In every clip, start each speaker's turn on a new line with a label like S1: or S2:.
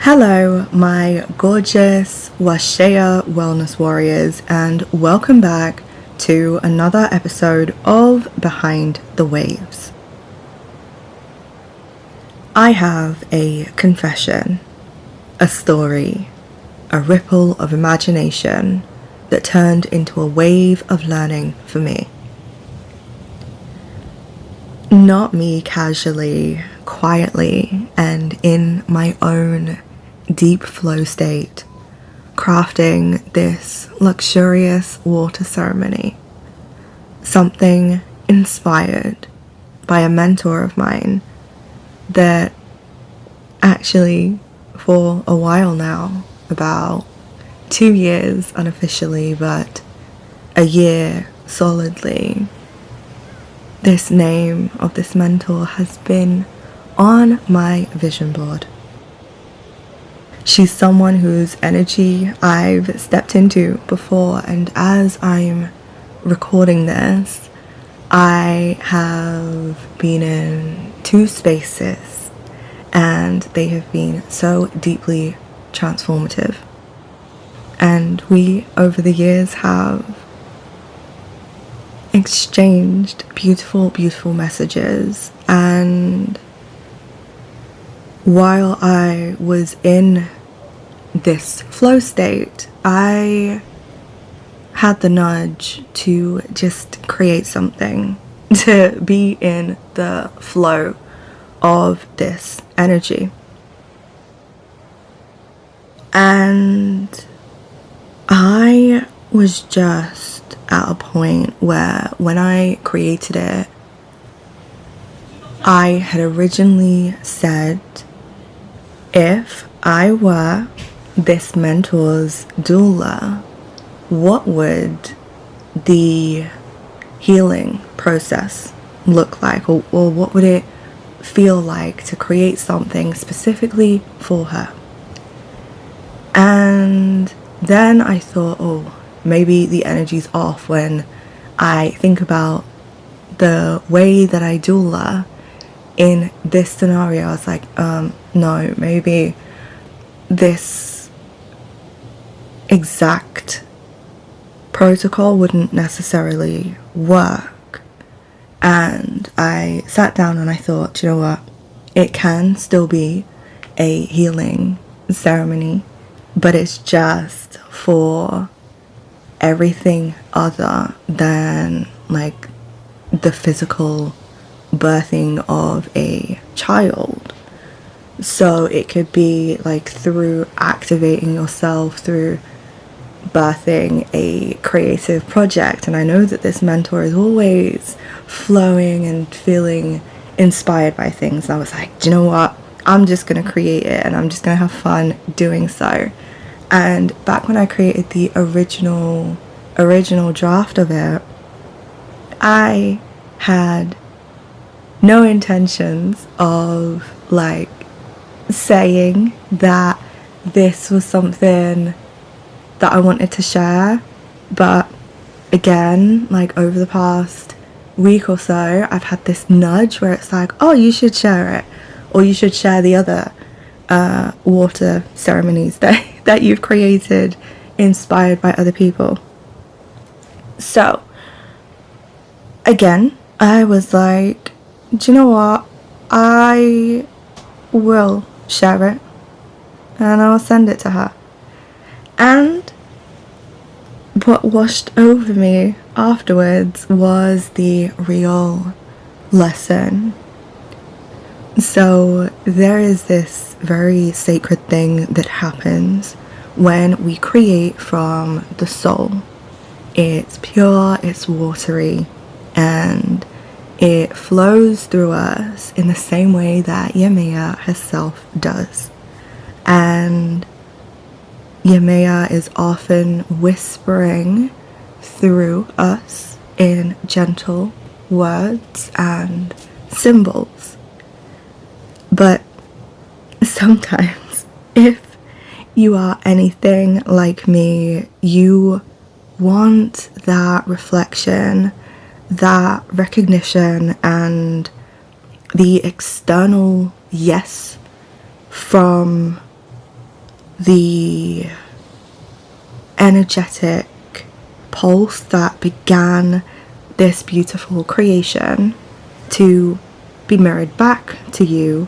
S1: Hello, my gorgeous Washea wellness warriors, and welcome back to another episode of Behind the Waves. I have a confession, a story, a ripple of imagination that turned into a wave of learning for me. Not me casually, quietly, and in my own deep flow state, crafting this luxurious water ceremony. Something inspired by a mentor of mine that actually for a while now, about 2 years unofficially, but a year solidly, this name of this mentor has been on my vision board. She's someone whose energy I've stepped into before, and as I'm recording this, I have been in 2 spaces and they have been so deeply transformative. And we, over the years, have exchanged beautiful, beautiful messages. And while I was in this flow state, I had the nudge to just create something, to be in the flow of this energy. And I was just at a point where when I created it, I had originally said, if I were this mentor's doula, what would the healing process look like, or what would it feel like to create something specifically for her? And then I thought, oh, maybe the energy's off when I think about the way that I doula in this scenario. I was like, no, maybe this exact protocol wouldn't necessarily work. And I sat down and I thought, you know what, it can still be a healing ceremony, but it's just for everything other than like the physical birthing of a child. So it could be like through activating yourself, through birthing a creative project. And I know that this mentor is always flowing and feeling inspired by things. And I was like, do you know what, I'm just gonna create it and I'm just gonna have fun doing so. And back when I created the original draft of it, I had no intentions of like saying that this was something that I wanted to share. But again, like over the past week or so, I've had this nudge where it's like, oh, you should share it, or you should share the other water ceremonies that you've created inspired by other people. So again, I was like, do you know what, I will share it and I'll send it to her. And what washed over me afterwards was the real lesson. So there is this very sacred thing that happens when we create from the soul. It's pure, it's watery, and it flows through us in the same way that Yemaya herself does. And Yemaya is often whispering through us in gentle words and symbols. But sometimes, if you are anything like me, you want that reflection, that recognition, and the external yes from the energetic pulse that began this beautiful creation to be mirrored back to you,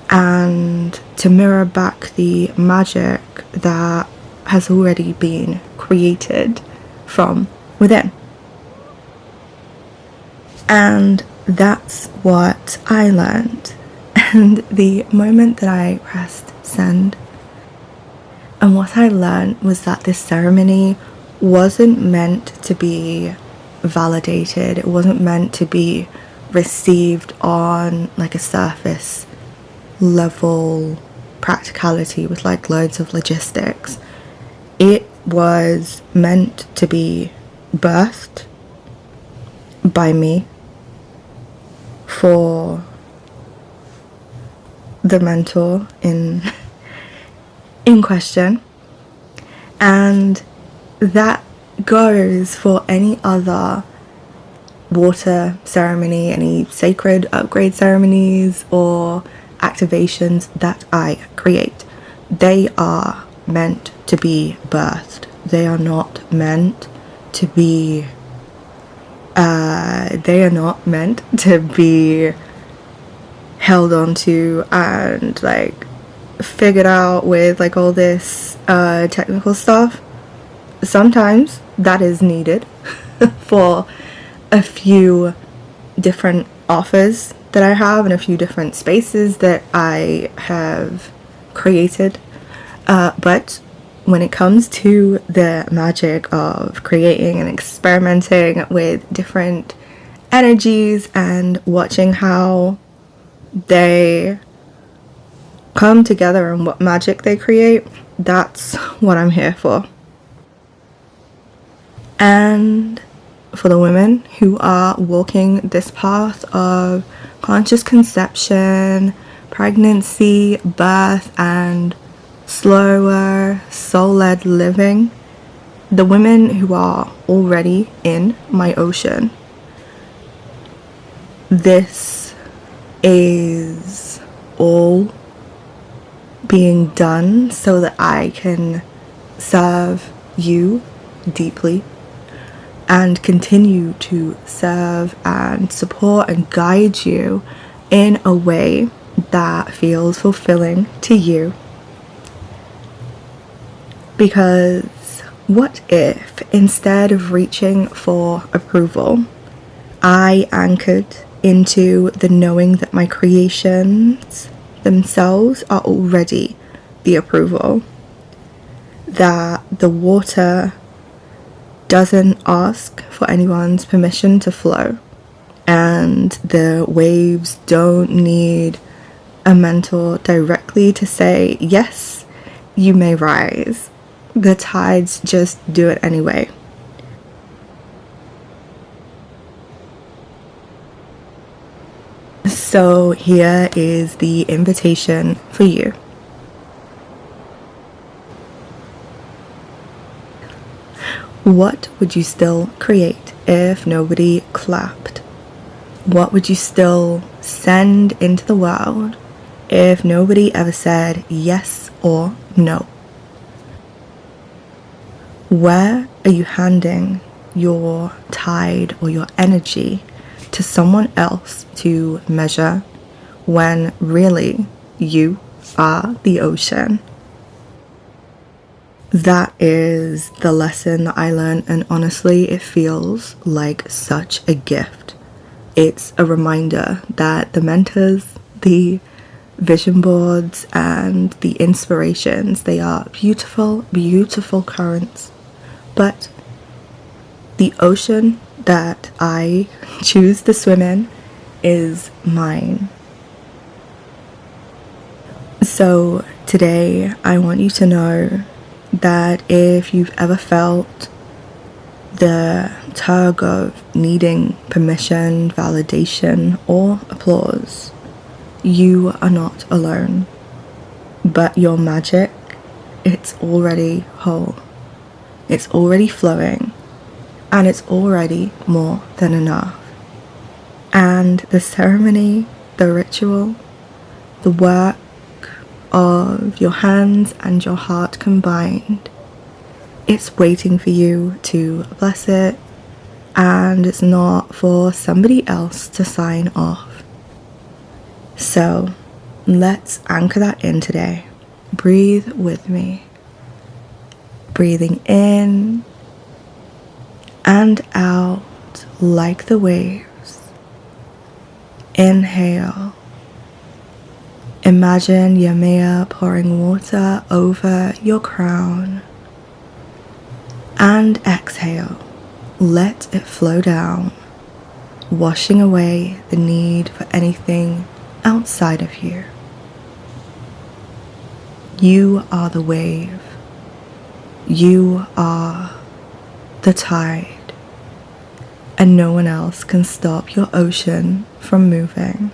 S1: and to mirror back the magic that has already been created from within. And that's what I learned. And the moment that I pressed send, and what I learned was that this ceremony wasn't meant to be validated. It wasn't meant to be received on like a surface level practicality with like loads of logistics. It was meant to be birthed by me for the mentor in question, and that goes for any other water ceremony, any sacred upgrade ceremonies or activations that I create. They are meant to be birthed. They are not meant to be held onto and like figured out with like all this technical stuff. Sometimes that is needed for a few different offers that I have and a few different spaces that I have created, but when it comes to the magic of creating and experimenting with different energies and watching how they come together and what magic they create, that's what I'm here for. And for the women who are walking this path of conscious conception, pregnancy, birth, and slower soul-led living, the women who are already in my ocean, this is all being done so that I can serve you deeply and continue to serve and support and guide you in a way that feels fulfilling to you. Because what if, instead of reaching for approval, I anchored into the knowing that my creations themselves are already the approval, that the water doesn't ask for anyone's permission to flow, and the waves don't need a mentor directly to say, yes, you may rise. The tides just do it anyway. So here is the invitation for you. What would you still create if nobody clapped? What would you still send into the world if nobody ever said yes or no? Where are you handing your tide or your energy to someone else to measure when really you are the ocean? That is the lesson that I learned, and honestly it feels like such a gift. It's a reminder that the mentors, the vision boards, and the inspirations, they are beautiful, beautiful currents, but the ocean that I choose to swim in is mine. So today I want you to know that if you've ever felt the tug of needing permission, validation, or applause, you are not alone. But your magic, it's already whole. It's already flowing, and it's already more than enough. And the ceremony, the ritual, the work, of your hands and your heart combined. It's waiting for you to bless it, and it's not for somebody else to sign off. So let's anchor that in today. Breathe with me. Breathing in and out like the waves. Inhale. Imagine Yamea pouring water over your crown. And exhale. Let it flow down, washing away the need for anything outside of you. You are the wave. You are the tide. And no one else can stop your ocean from moving.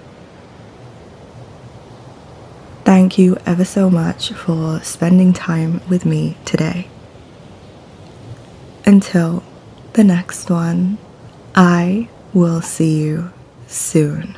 S1: Thank you ever so much for spending time with me today. Until the next one, I will see you soon.